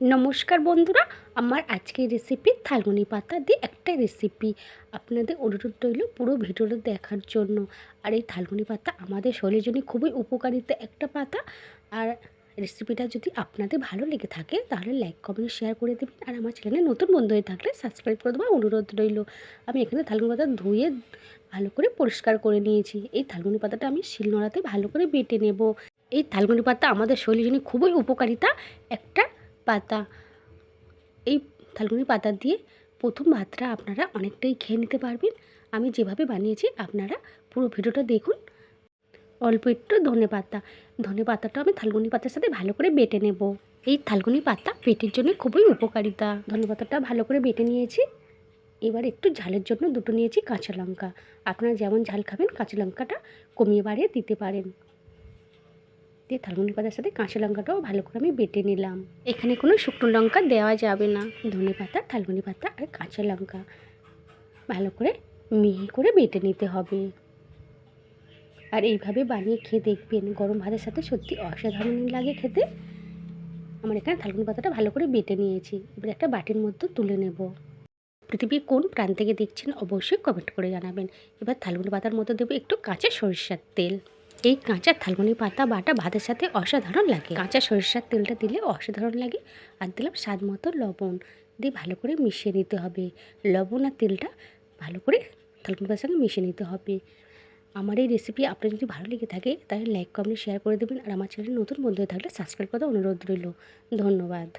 নমস্কার বন্ধুরা, আমার আজকের রেসিপি থালকুনি পাতা দিয়ে একটা রেসিপি। আপনাদের অনুরোধ রইল পুরো ভিডিওটা দেখার জন্য। আর এই থালকুনি পাতা আমাদের শরীরের জন্য খুবই উপকারিতা একটা পাতা। আর রেসিপিটা যদি আপনাদের ভালো লেগে থাকে তাহলে লাইক কমেন্ট শেয়ার করে দেবেন। আর আমার চ্যানেলে নতুন বন্ধু হয়ে থাকলে সাবস্ক্রাইব করে দেওয়ার অনুরোধ রইল। আমি এখানে থালকুনি পাতা ধুয়ে ভালো করে পরিষ্কার করে নিয়েছি। এই থালকুনি পাতাটা আমি শিলনোড়াতে ভালো করে বেটে নেব। এই থালকুনি পাতা আমাদের শরীরের জন্য খুবই উপকারিতা একটা পাতা। এই থালকুনি পাতা দিয়ে প্রথম ভাতটা আপনারা অনেকটাই খেয়ে নিতে পারবেন। আমি যেভাবে বানিয়েছি আপনারা পুরো ভিডিওটা দেখুন। অল্প একটু ধনে পাতাটা আমি থালকুনি পাতার সাথে ভালো করে বেটে নেব। এই থালকুনি পাতা পেটের জন্য খুবই উপকারিতা। ধনে পাতাটা ভালো করে বেটে নিয়েছি। এবার একটু ঝালের জন্য দুটো নিয়েছি কাঁচা লঙ্কা। আপনারা যেমন ঝাল খাবেন কাঁচা লঙ্কাটা কমিয়ে বাড়িয়ে দিতে পারেন। দিয়ে থালকুনি পাতার সাথে কাঁচা লঙ্কাটাও ভালো করে আমি বেটে নিলাম। এখানে কোনো শুকনো লঙ্কা দেওয়া যাবে না। ধনে পাতা, থালকুনি পাতা আর কাঁচা লঙ্কা ভালো করে মিহি করে বেটে নিতে হবে। আর এইভাবে বানিয়ে খেয়ে দেখবেন, গরম ভাতের সাথে সত্যি অসাধারণ লাগে খেতে। আমার এখানে থালকুনি পাতাটা ভালো করে বেটে নিয়েছি। এবার একটা বাটির মধ্যে তুলে নেব। পৃথিবীর কোন প্রান্ত থেকে দেখছেন অবশ্যই কমেন্ট করে জানাবেন। এবার থালকুনি পাতার মধ্যে দেবো একটু কাঁচা সরিষার তেল। এই কাঁচা থালকুনি পাতা বাটা ভাতের সাথে অসাধারণ লাগে। কাঁচা সরিষার তেলটা দিলে অসাধারণ লাগে। আর দিলাম স্বাদ মতো লবণ, দিয়ে ভালো করে মিশিয়ে নিতে হবে। লবণ আর তেলটা ভালো করে থালকুনি পাতার সঙ্গে মিশিয়ে নিতে হবে। আমার এই রেসিপি আপনার যদি ভালো লেগে থাকে তাহলে লাইক কমেন্ট শেয়ার করে দেবেন। আর আমার চ্যানেলে নতুন বন্ধু হয়ে থাকলে সাবস্ক্রাইব করার অনুরোধ রইল। ধন্যবাদ।